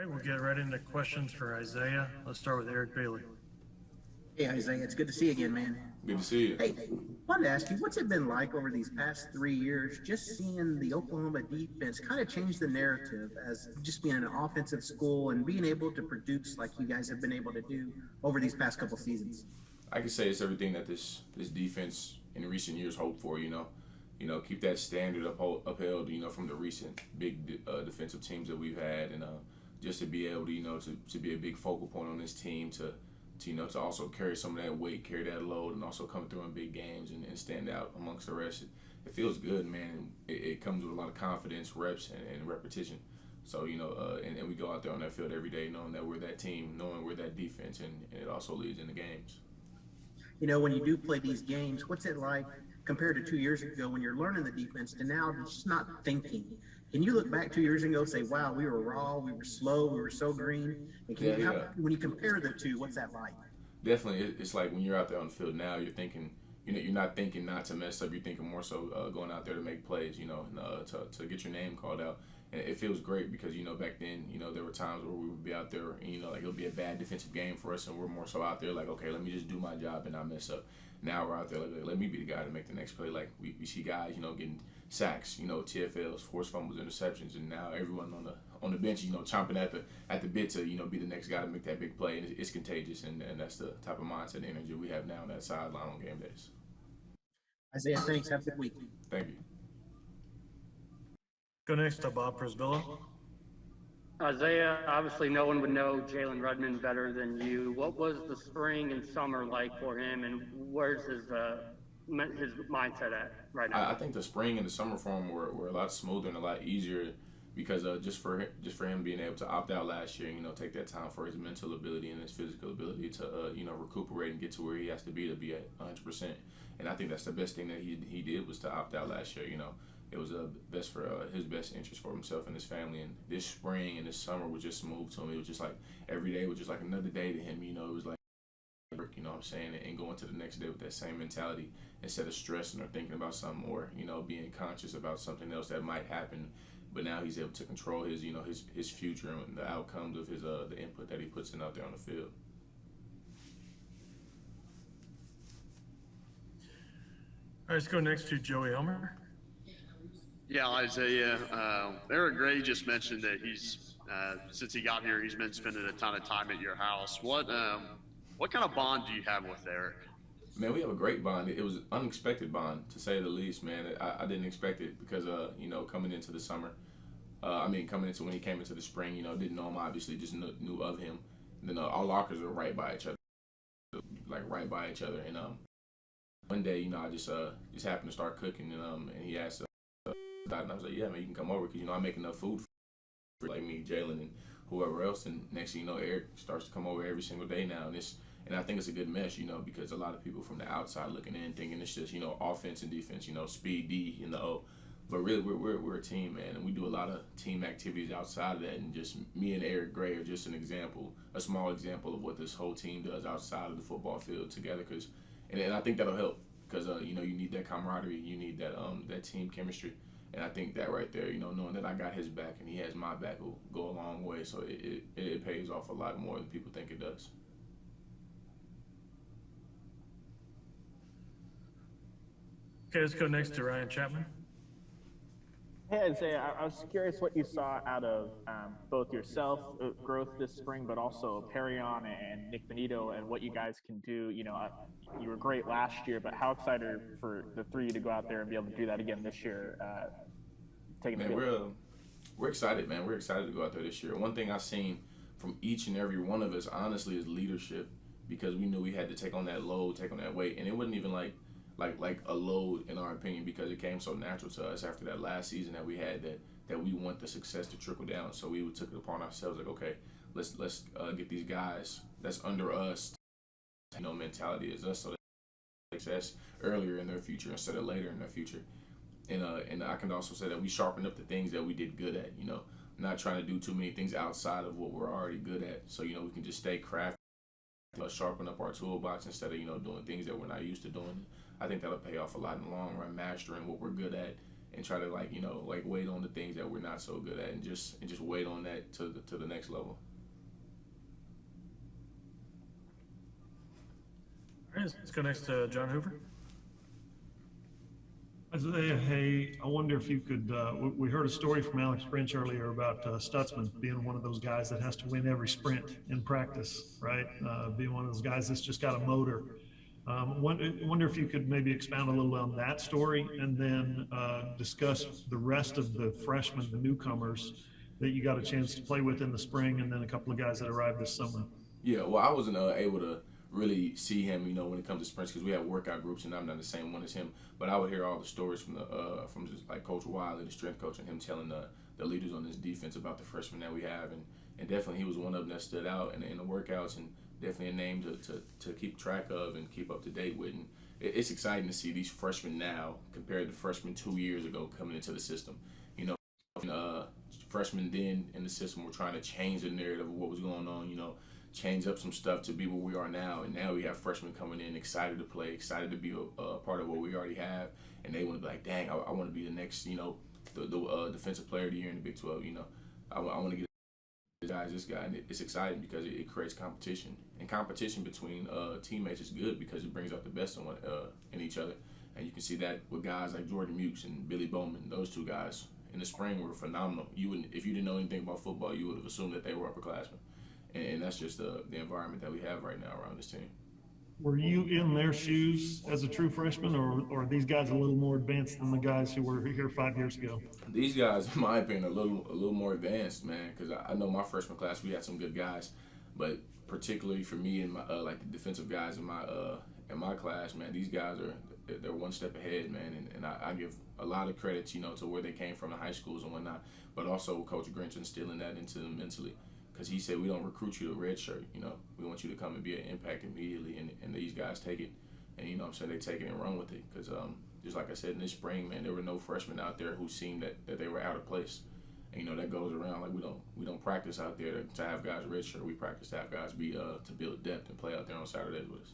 right, we'll get right into questions for Isaiah. Let's start with Eric Bailey. Hey Isaiah, it's good to see you again, man. Good to see you. Hey, wanted to ask you, what's it been like over these past 3 years, just seeing the Oklahoma defense kind of change the narrative as just being an offensive school and being able to produce like you guys have been able to do over these past couple seasons? I can say it's everything that this defense in recent years hoped for. Keep that standard upheld. From the recent big defensive teams that we've had, and just to be able to to be a big focal point on this team to also carry some of that weight, carry that load, and also come through in big games and stand out amongst the rest. It feels good, man. And it comes with a lot of confidence, reps, and repetition. So, and we go out there on that field every day knowing that we're that team, knowing we're that defense, and it also leads into games. When you do play these games, what's it like compared to 2 years ago when you're learning the defense to now just not thinking? Can you look back 2 years ago and say, wow, we were raw, we were slow, we were so green? And when you compare the two, what's that like? Definitely. It's like when you're out there on the field now, you're thinking, you're not thinking not to mess up. You're thinking more so going out there to make plays, and, to get your name called out. And it feels great because, back then, there were times where we would be out there and, like it'll be a bad defensive game for us and we're more so out there like, okay, let me just do my job and not mess up. Now we're out there like, let me be the guy to make the next play. Like we see guys, getting sacks, TFLs, forced fumbles, interceptions, and now everyone on the bench, chomping at the bit to, be the next guy to make that big play. And it's contagious, and that's the type of mindset and energy we have now on that sideline on game days. Isaiah, thanks. Have a good week. Thank you. Go next to Bob Prisbilla. Isaiah, obviously no one would know Jalen Rudman better than you. What was the spring and summer like for him, and where's his mindset at right now? I think the spring and the summer for him were a lot smoother and a lot easier because just for him being able to opt out last year, take that time for his mental ability and his physical ability to recuperate and get to where he has to be at 100%. And I think that's the best thing that he did was to opt out last year. It was best for his best interest for himself and his family. And this spring and this summer was just smooth to him. It was just like every day was just like another day to him. It was like, what I'm saying, and going to the next day with that same mentality instead of stressing or thinking about something or being conscious about something else that might happen. But now he's able to control his his future and the outcomes of his the input that he puts in out there on the field. All right, let's go next to Joey Elmer. Yeah, Isaiah. Eric Gray just mentioned that he's since he got here, he's been spending a ton of time at your house. What kind of bond do you have with Eric? Man, we have a great bond. It was an unexpected bond, to say the least, man. I didn't expect it because, coming into the summer, coming into when he came into the spring, didn't know him, obviously, just knew of him. And then our lockers were right by each other. And one day, I just happened to start cooking, and he asked, and I was like, yeah, man, you can come over because, I make enough food for like me, Jalen, and whoever else. And next thing you know, Eric starts to come over every single day now. And I think it's a good mesh, because a lot of people from the outside looking in thinking it's just, offense and defense, speed D and the O. But really, we're a team, man, and we do a lot of team activities outside of that. And just me and Eric Gray are just an example, a small example of what this whole team does outside of the football field together. And I think that'll help because, you need that camaraderie, you need that that team chemistry. And I think that right there, knowing that I got his back and he has my back will go a long way. So it pays off a lot more than people think it does. Okay, let's go next to Ryan Chapman. Hey Isaiah, I was curious what you saw out of both yourself growth this spring, but also Perion and Nick Benito and what you guys can do. You were great last year, but how excited for the three of you to go out there and be able to do that again this year? We're excited, man. We're excited to go out there this year. One thing I've seen from each and every one of us, honestly, is leadership, because we knew we had to take on that load, take on that weight, and it wasn't even like a load in our opinion, because it came so natural to us after that last season that we had that we want the success to trickle down. So we took it upon ourselves like, okay, let's get these guys that's under us, mentality as us, so that success earlier in their future instead of later in their future. And I can also say that we sharpened up the things that we did good at, not trying to do too many things outside of what we're already good at. So, we can just stay crafty, sharpen up our toolbox instead of, doing things that we're not used to doing. I think that'll pay off a lot in the long run, mastering what we're good at and try to like wait on the things that we're not so good at, and just wait on that to the next level. All right, let's go next to John Hoover. Isaiah, hey, I wonder if you could, we heard a story from Alex Grinch earlier about Stutzman being one of those guys that has to win every sprint in practice, right? Being one of those guys that's just got a motor. Wonder if you could maybe expound a little on that story, and then discuss the rest of the freshmen, the newcomers that you got a chance to play with in the spring, and then a couple of guys that arrived this summer. Yeah, well, I wasn't able to really see him, when it comes to sprints, because we have workout groups and I'm not the same one as him. But I would hear all the stories from just like Coach Wiley, the strength coach, and him telling the leaders on this defense about the freshmen that we have, and definitely he was one of them that stood out in the workouts, and definitely a name to keep track of and keep up to date with. And it's exciting to see these freshmen now compared to freshmen 2 years ago coming into the system. Freshmen then in the system were trying to change the narrative of what was going on, change up some stuff to be where we are now. And now we have freshmen coming in excited to play, excited to be a part of what we already have. And they want to be like, dang, I want to be the next, the defensive player of the year in the Big 12. I want to get this guy. And it's exciting because it creates competition. And competition between teammates is good because it brings out the best in each other. And you can see that with guys like Jordan Mukes and Billy Bowman. Those two guys in the spring were phenomenal. If you didn't know anything about football, you would have assumed that they were upperclassmen. And that's just the environment that we have right now around this team. Were you in their shoes as a true freshman, or are these guys a little more advanced than the guys who were here 5 years ago? These guys, in my opinion, are a little more advanced, man, because I know my freshman class, we had some good guys, but particularly for me and my like the defensive guys in my class, man, these guys they're one step ahead, man, and I give a lot of credit, to where they came from, the high schools and whatnot, but also Coach Grinch instilling that into them mentally. Because he said, we don't recruit you to redshirt, we want you to come and be an impact immediately, and these guys take it, and they take it and run with it. Because just like I said, in this spring, man, there were no freshmen out there who seemed that they were out of place, and that goes around. Like we don't practice out there to have guys redshirt. We practice to have guys be to build depth and play out there on Saturdays with us.